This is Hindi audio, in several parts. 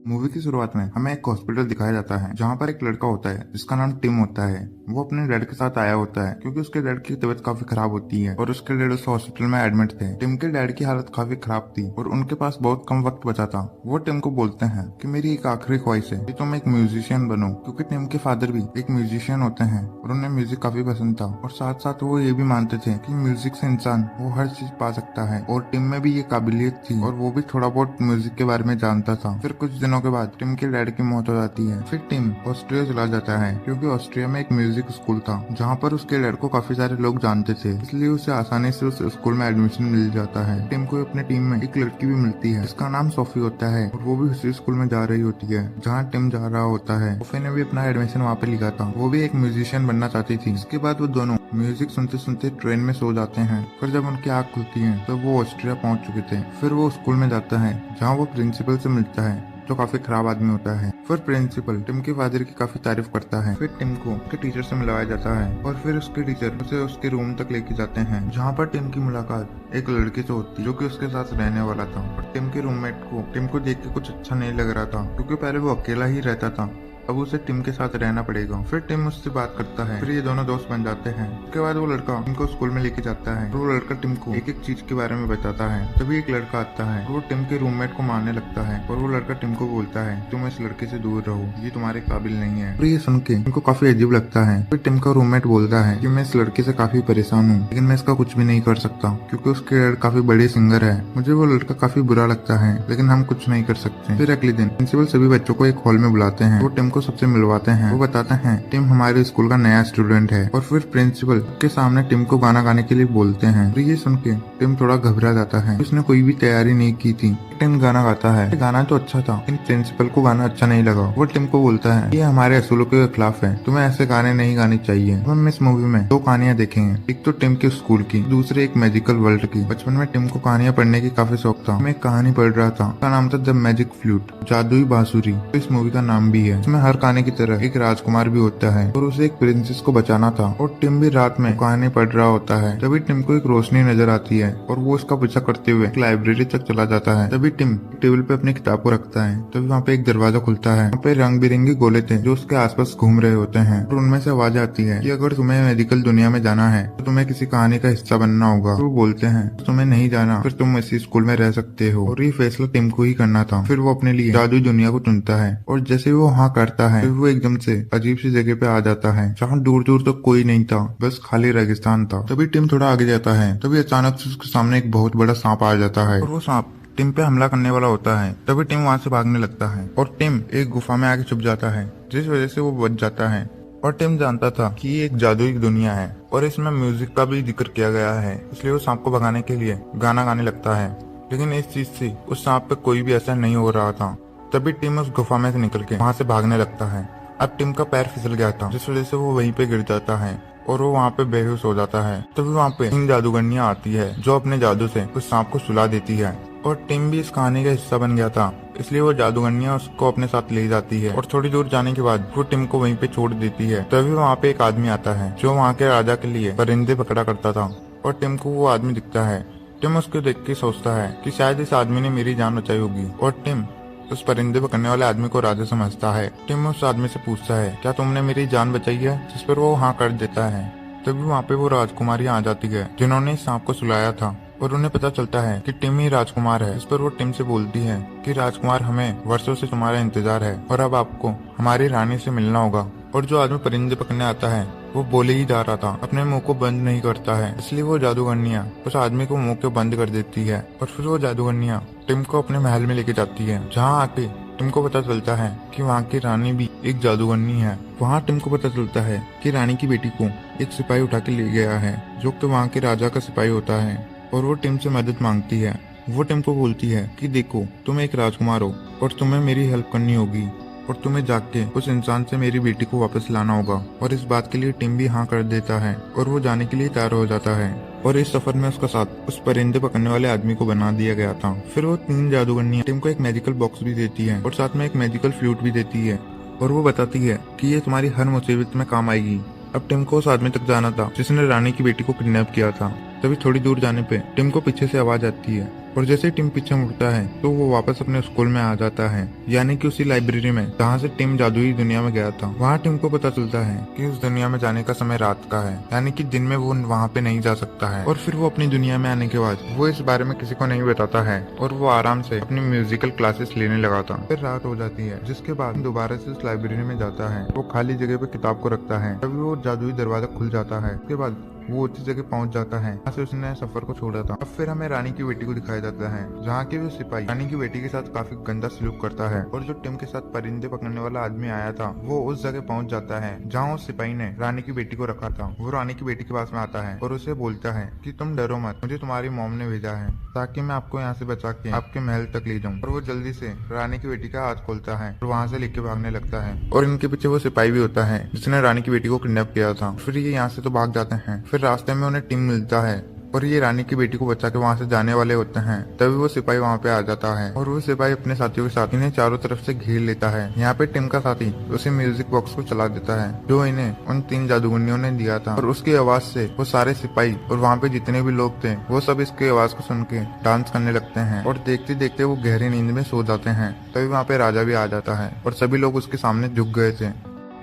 मूवी की शुरुआत में हमें एक हॉस्पिटल दिखाया जाता है जहाँ पर एक लड़का होता है जिसका नाम टिम होता है। वो अपने डैड के साथ आया होता है क्योंकि उसके डैड की तबीयत काफी खराब होती है और उसके डैड उस हॉस्पिटल में एडमिट थे। टिम के डैड की हालत काफी खराब थी और उनके पास बहुत कम वक्त बचा था। वो टिम को बोलते हैं कि मेरी एक आखिरी ख्वाहिश है कि तुम एक म्यूजिशियन बनो, क्योंकि टिम के फादर भी एक म्यूजिशियन होते हैं और उन्हें म्यूजिक काफी पसंद था और साथ साथ वो ये भी मानते थे कि म्यूजिक से इंसान वो हर चीज पा सकता है और टिम में भी ये काबिलियत थी और वो भी थोड़ा बहुत म्यूजिक के बारे में जानता था। फिर कुछ दिनों के बाद टिम के डैड की मौत हो जाती है। फिर टिम ऑस्ट्रिया चला जाता है क्योंकि ऑस्ट्रिया में एक म्यूजिक स्कूल था जहाँ पर उसके डैड को काफी सारे लोग जानते थे, इसलिए उसे आसानी से उस स्कूल में एडमिशन मिल जाता है। टिम को अपने टीम में एक लड़की भी मिलती है जिसका नाम सोफी होता है और वो भी उसी स्कूल में जा रही होती है जहाँ टिम जा रहा होता है। सोफी ने भी अपना एडमिशन वहाँ पे लिखा था, वो भी एक म्यूजिशियन बनना चाहती थी। इसके बाद वो दोनों म्यूजिक सुनते सुनते ट्रेन में सो जाते हैं। फिर जब उनकी आँख खुलती है तो वो ऑस्ट्रिया पहुंच चुके थे। फिर वो स्कूल में जाता है जहाँ वो प्रिंसिपल से मिलता है जो काफी खराब आदमी होता है। फिर प्रिंसिपल टिम के फादर की काफी तारीफ करता है। फिर टिम को उसके टीचर से मिलवाया जाता है और फिर उसके टीचर उसे उसके रूम तक लेके जाते हैं जहाँ पर टिम की मुलाकात एक लड़के से होती है जो कि उसके साथ रहने वाला था। और टिम के रूममेट को टिम को देख के कुछ अच्छा नहीं लग रहा था क्योंकि पहले वो अकेला ही रहता था, अब उसे टिम के साथ रहना पड़ेगा। फिर टिम उससे बात करता है, फिर ये दोनों दोस्त बन जाते हैं। उसके बाद वो लड़का टिम को स्कूल में लेके जाता है और वो लड़का टिम को एक एक चीज के बारे में बताता है। तभी एक लड़का आता है, वो टिम के रूममेट को मारने लगता है और वो लड़का टिम को बोलता है तुम इस लड़के से दूर रहो, ये तुम्हारे काबिल नहीं है। और ये सुन के टिम को काफी अजीब लगता है। फिर टिम का रूममेट बोलता है कि मैं इस लड़के से काफी परेशान हूँ लेकिन मैं इसका कुछ भी नहीं कर सकता क्योंकि उसके डैड काफी बड़े सिंगर है। मुझे वो लड़का काफी बुरा लगता है लेकिन हम कुछ नहीं कर सकते। फिर अगले दिन प्रिंसिपल सभी बच्चों को एक हॉल में बुलाते हैं, वो टिम को सबसे मिलवाते हैं। वो बताते हैं टिम हमारे स्कूल का नया स्टूडेंट है और फिर प्रिंसिपल के सामने टिम को गाना गाने के लिए बोलते हैं। फिर ये सुन के टिम थोड़ा घबरा जाता है, उसने कोई भी तैयारी नहीं की थी। टिम गाना गाता है, गाना तो अच्छा था लेकिन प्रिंसिपल को गाना अच्छा नहीं लगा। वो टिम को बोलता है ये हमारे असूलों के खिलाफ है, तुम्हें ऐसे गाने नहीं गाने चाहिए। हम इस मूवी में दो कहानियां देखेंगे, एक तो टिम के स्कूल की, दूसरी एक मैजिकल वर्ल्ड की। बचपन में टिम को कहानियां पढ़ने की काफी शौक था। मैं एक कहानी पढ़ रहा था, उसका नाम था द मैजिक फ्लूट, जादुई बांसुरी। तो इस मूवी का नाम भी है। इसमें हर कहानी की तरह एक राजकुमार भी होता है और उसे एक प्रिंसेस को बचाना था और टिम भी रात में कहानी पढ़ रहा होता है। तभी टिम को एक रोशनी नजर आती है और वो उसका पीछा करते हुए एक लाइब्रेरी तक चला जाता है। तभी टिम टेबल पे अपनी किताब को रखता है, तभी वहाँ पे एक दरवाजा खुलता है। वहाँ पे रंग बिरंगे गोले थे जो उसके आसपास घूम रहे होते हैं और उनमें से आवाज आती है कि अगर तुम्हें मेडिकल दुनिया में जाना है तो तुम्हें किसी कहानी का हिस्सा बनना होगा। तो वो बोलते हैं तुम्हें नहीं जाना, फिर तुम इसी स्कूल में रह सकते हो। और ये फैसला टिम को ही करना था। फिर वो अपने लिए जादुई दुनिया को चुनता है और जैसे वो हाँ करता है फिर वो एकदम से अजीब सी जगह पे आ जाता है जहाँ दूर दूर तक कोई नहीं था, बस खाली रेगिस्तान था। तभी टिम थोड़ा आगे जाता है, तभी अचानक से उसके सामने एक बहुत बड़ा सांप आ जाता है और वो सांप टिम पे हमला करने वाला होता है। तभी टिम वहाँ से भागने लगता है और टिम एक गुफा में आके छुप जाता है जिस वजह से वो बच जाता है। और टिम जानता था कि ये एक जादुई दुनिया है और इसमें म्यूजिक का भी जिक्र किया गया है, इसलिए वो सांप को भगाने के लिए गाना गाने लगता है। लेकिन इस चीज से उस सांप पे कोई भी असर नहीं हो रहा था। तभी टिम उस गुफा में से निकल के वहाँ से भागने लगता है। अब टिम का पैर फिसल गया था जिस वजह से वो वहीं पे गिर जाता है और वो वहाँ पे बेहोश हो जाता है। तभी वहाँ पे 3 जादूगरनियां आती है जो अपने जादू से उस सांप को सुला देती है और टिम भी इस कहानी का हिस्सा बन गया था, इसलिए वो जादूगरनियां उसको अपने साथ ले जाती है और थोड़ी दूर जाने के बाद वो टिम को वहीं पे छोड़ देती है। तभी वहाँ पे एक आदमी आता है जो वहाँ के राजा के लिए परिंदे पकड़ा करता था और टिम को वो आदमी दिखता है। टिम उसको देख के सोचता है कि शायद इस आदमी ने मेरी जान बचाई होगी और टिम उस परिंदे पकड़ने वाले आदमी को राजा समझता है। टिम उस आदमी से पूछता है क्या तुमने मेरी जान बचाई है, जिस पर वो हाँ कर देता है। तभी वहाँ पे वो राजकुमारी आ जाती है जिन्होंने इस सांप को सुलाया था और उन्हें पता चलता है कि टिम ही राजकुमार है। इस पर वो टिम से बोलती है कि राजकुमार हमें वर्षों से तुम्हारा इंतजार है और अब आपको हमारी रानी से मिलना होगा। और जो आदमी परिंदे पकड़ने आता है वो बोले ही जा रहा था, अपने मुंह को बंद नहीं करता है, इसलिए वो जादूगरनियां उस आदमी को मुंह को बंद कर देती है। और फिर वो जादूगरनियां टिम को अपने महल में लेके जाती है जहाँ आके टिम को पता चलता है कि वहाँ की रानी भी एक जादूगरनी है। वहाँ टिम को पता चलता है कि रानी की बेटी को एक सिपाही उठा के ले गया है जो कि वहाँ के राजा का सिपाही होता है और वो टिम से मदद मांगती है। वो टिम को बोलती है कि देखो तुम एक राजकुमार हो और तुम्हें मेरी हेल्प करनी होगी और तुम्हें जाके उस इंसान से मेरी बेटी को वापस लाना होगा। और इस बात के लिए टिम भी हाँ कर देता है और वो जाने के लिए तैयार हो जाता है। और इस सफर में उसका साथ उस परिंदे पकड़ने वाले आदमी को बना दिया गया था। फिर वो 3 जादूगरनियां टिम को एक मैजिकल बॉक्स भी देती है और साथ में एक मैजिकल फ्लूट भी देती है और वो बताती है कि ये तुम्हारी हर मुसीबत में काम आएगी। अब टिम को उस आदमी तक जाना था जिसने रानी की बेटी को किडनैप किया था। तभी थोड़ी दूर जाने पे टिम को पीछे से आवाज आती है और जैसे ही टिम पीछे मुड़ता है तो वो वापस अपने स्कूल में आ जाता है, यानी कि उसी लाइब्रेरी में जहाँ से टिम जादुई दुनिया में गया था। वहाँ टिम को पता चलता है कि उस दुनिया में जाने का समय रात का है, यानी कि दिन में वो वहाँ पे नहीं जा सकता है। और फिर वो अपनी दुनिया में आने के बाद वो इस बारे में किसी को नहीं बताता है और वो आराम से अपनी म्यूजिकल क्लासेस लेने लगा था। फिर रात हो जाती है, जिसके बाद दोबारा से उस लाइब्रेरी में जाता है। वो खाली जगह पे किताब को रखता है, तभी वो जादुई दरवाजा खुल जाता है। उसके बाद वो उसी जगह पहुंच जाता है जहाँ से उसने सफर को छोड़ा था। अब फिर हमें रानी की बेटी को दिखाया जाता है, जहाँ की वो सिपाही रानी की बेटी के साथ काफी गंदा सलूक करता है। और जो टिम के साथ परिंदे पकड़ने वाला आदमी आया था वो उस जगह पहुंच जाता है जहाँ उस सिपाही ने रानी की बेटी को रखा था। वो रानी की बेटी के पास में आता है और उसे बोलता है कि तुम डरो मत, मुझे तुम्हारी मॉम ने भेजा है ताकि मैं आपको यहाँ से बचा के आपके महल तक ले जाऊँ। और वो जल्दी से रानी की बेटी का हाथ खोलता है और वहाँ से लेके भागने लगता है। और इनके पीछे वो सिपाही भी होता है जिसने रानी की बेटी को किडनैप किया था। फिर ये यहाँ से तो भाग जाते हैं। फिर रास्ते में उन्हें टिम मिलता है और ये रानी की बेटी को बचा के वहाँ से जाने वाले होते हैं। तभी वो सिपाही वहाँ पे आ जाता है और वो सिपाही अपने साथियों के साथ इन्हें चारों तरफ से घेर लेता है। यहाँ पे टिम का साथी उसे म्यूजिक बॉक्स को चला देता है जो इन्हें उन 3 जादूगरनियों ने दिया था। और उसकी आवाज से वो सारे सिपाही और वहाँ पे जितने भी लोग थे वो सब इसकी आवाज को सुन के डांस करने लगते हैं और देखते देखते वो गहरी नींद में सो जाते हैं। तभी वहाँ पे राजा भी आ जाता है और सभी लोग उसके सामने झुक गए थे।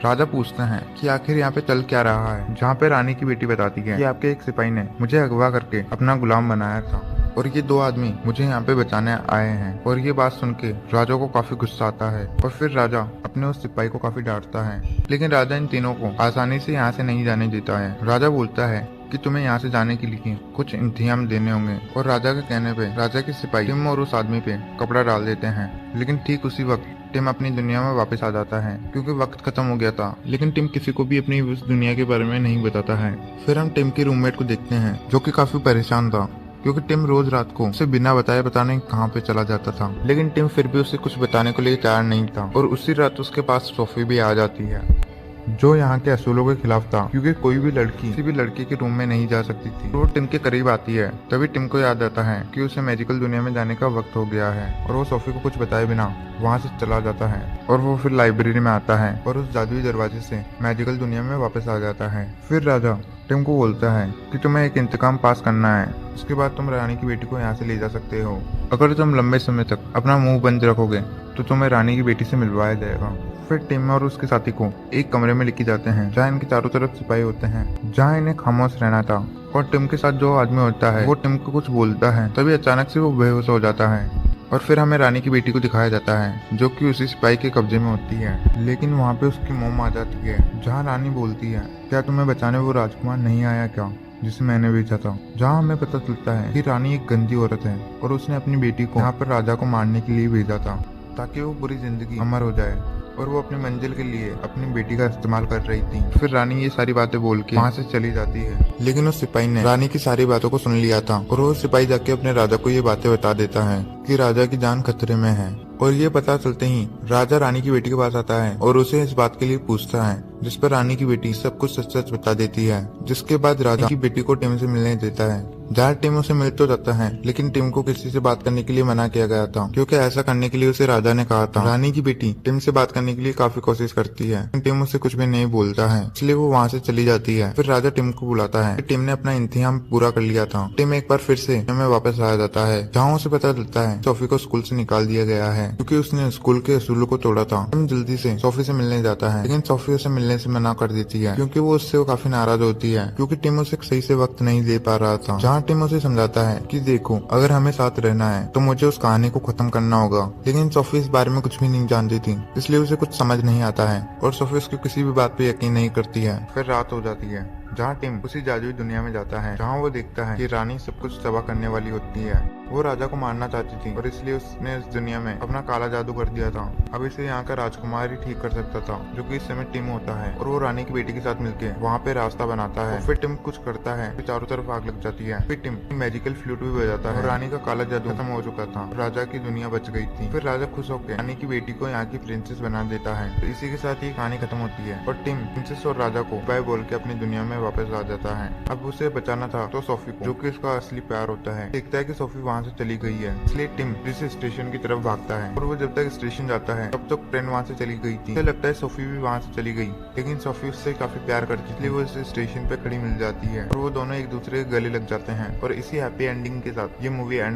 राजा पूछते हैं कि आखिर यहाँ पे चल क्या रहा है, जहाँ पे रानी की बेटी बताती है कि आपके एक सिपाही ने मुझे अगवा करके अपना गुलाम बनाया था और ये 2 आदमी मुझे यहाँ पे बचाने आए हैं। और ये बात सुन के राजा को काफी गुस्सा आता है और फिर राजा अपने उस सिपाही को काफी डांटता है, लेकिन राजा इन तीनों को आसानी से यहाँ से नहीं जाने देता है। राजा बोलता है कि तुम्हें यहाँ से जाने के लिए कुछ इंतजाम देने होंगे। और राजा के कहने पे राजा के सिपाही टिम और उस आदमी पे कपड़ा डाल देते हैं। लेकिन ठीक उसी वक्त टिम अपनी दुनिया में वापस आ जाता है क्योंकि वक्त खत्म हो गया था। लेकिन टिम किसी को भी अपनी उस दुनिया के बारे में नहीं बताता है। फिर हम टिम के रूममेट को देखते हैं जो कि काफी परेशान था क्योंकि टिम रोज रात को उसे बिना बताए बताने कहाँ पे चला जाता था। लेकिन टिम फिर भी उसे कुछ बताने को लिए तैयार नहीं था। और उसी रात उसके पास सोफी भी आ जाती है जो यहाँ के असूलों के खिलाफ था क्योंकि कोई भी लड़की किसी भी लड़के के रूम में नहीं जा सकती थी। तो वो टिम के करीब आती है। तभी टिम को याद आता है कि उसे मैजिकल दुनिया में जाने का वक्त हो गया है और वो सोफी को कुछ बताए बिना वहाँ से चला जाता है। और वो फिर लाइब्रेरी में आता है और उस जादुई दरवाजे से मैजिकल दुनिया में वापस आ जाता है। फिर राजा टिम को बोलता है कि तुम्हें एक इंतकाम पास करना है, उसके बाद तुम रानी की बेटी को यहाँ से ले जा सकते हो। अगर तुम लंबे समय तक अपना मुंह बंद रखोगे तो तुम्हें रानी की बेटी से मिलवाया जाएगा। फिर टिम और उसके साथी को एक कमरे में लेके जाते हैं जहाँ इनके चारों तरफ सिपाही होते हैं, जहाँ इन्हें खामोश रहना था। और टिम के साथ जो आदमी होता है वो टिम को कुछ बोलता है, तभी अचानक से वो बेहोश हो जाता है। और फिर हमें रानी की बेटी को दिखाया जाता है जो कि उसी सिपाही के कब्जे में होती है। लेकिन वहाँ पे उसकी मॉम आ जाती है जहाँ रानी बोलती है, क्या तुम्हें बचाने वो राजकुमार नहीं आया क्या जिसे मैंने भेजा था। जहाँ हमें पता चलता है कि रानी एक गंदी औरत है और उसने अपनी बेटी को यहाँ पर राजा को मारने के लिए भेजा था ताकि वो पूरी जिंदगी अमर हो जाए और वो अपनी मंजिल के लिए अपनी बेटी का इस्तेमाल कर रही थी। फिर रानी ये सारी बातें बोल के वहाँ से चली जाती है। लेकिन उस सिपाही ने रानी की सारी बातों को सुन लिया था और वो सिपाही जाके अपने राजा को ये बातें बता देता है कि राजा की जान खतरे में है। और ये पता चलते ही राजा रानी की बेटी के पास आता है और उसे इस बात के लिए पूछता है, जिस पर रानी की बेटी सब कुछ सच सच बता देती है। जिसके बाद राजा की बेटी को टिम से मिलने देता है। जहाँ टिम उसे मिल तो जाता है लेकिन टिम को किसी से बात करने के लिए मना किया गया था क्योंकि ऐसा करने के लिए उसे राजा ने कहा था। रानी की बेटी टिम से बात करने के लिए काफी कोशिश करती है, टिम उसे कुछ भी नहीं बोलता है, इसलिए वो वहाँ से चली जाती है। फिर राजा टिम को बुलाता है। टिम ने अपना इंतजाम पूरा कर लिया था। टिम एक बार फिर से में वापस आ जाता है जहाँ उसे पता चलता है सोफी को स्कूल से निकाल दिया गया है क्योंकि उसने स्कूल के असूलों को तोड़ा था। टिम जल्दी से सोफी से मिलने जाता है लेकिन सोफी उसे मिलने से मना कर देती है क्योंकि वो उससे काफी नाराज होती है क्योंकि टिम उसे सही से वक्त नहीं दे पा रहा था। जहाँ टिम उसे समझाता है कि देखो अगर हमें साथ रहना है तो मुझे उस कहानी को खत्म करना होगा। लेकिन सोफी इस बारे में कुछ भी नहीं जानती थी इसलिए उसे कुछ समझ नहीं आता है और सोफी उसकी किसी भी बात पे यकीन नहीं करती है। फिर रात हो जाती है जहाँ टिम उसी जादुई दुनिया में जाता है जहाँ वो देखता है कि रानी सब कुछ तबाह करने वाली होती है। वो राजा को मारना चाहती थी और इसलिए उसने इस दुनिया में अपना काला जादू कर दिया था। अब इसे यहाँ का राजकुमार ही ठीक कर सकता था जो कि इस समय टिम होता है। और वो रानी की बेटी के साथ मिलके वहाँ पे रास्ता बनाता है। फिर टिम कुछ करता है, फिर चारों तरफ आग लग जाती है। फिर टिम मैजिकल फ्लूट भी बजाता है। रानी का काला जादू खत्म हो चुका था, राजा की दुनिया बच गई थी। फिर राजा खुश होकर रानी की बेटी को यहाँ की प्रिंसेस बना देता है। तो इसी के साथ ही कहानी खत्म होती है और टिम प्रिंसेस और राजा को बाय बोल के अपनी दुनिया में वापस आ जाता है। अब उसे बचाना था तो सोफी को, जो कि उसका असली प्यार होता है, देखता है कि सोफी वहाँ से चली गई है, इसलिए टिम जिस स्टेशन की तरफ भागता है और वो जब तक स्टेशन जाता है तब तक ट्रेन वहाँ से चली गई थी। उसे लगता है सोफी भी वहाँ से चली गई, लेकिन सोफी उससे काफी प्यार करती है, इसलिए वो इस स्टेशन पे खड़ी मिल जाती है और वो दोनों एक दूसरे के गले लग जाते हैं। और इसी हैप्पी एंडिंग के साथ ये मूवी एंड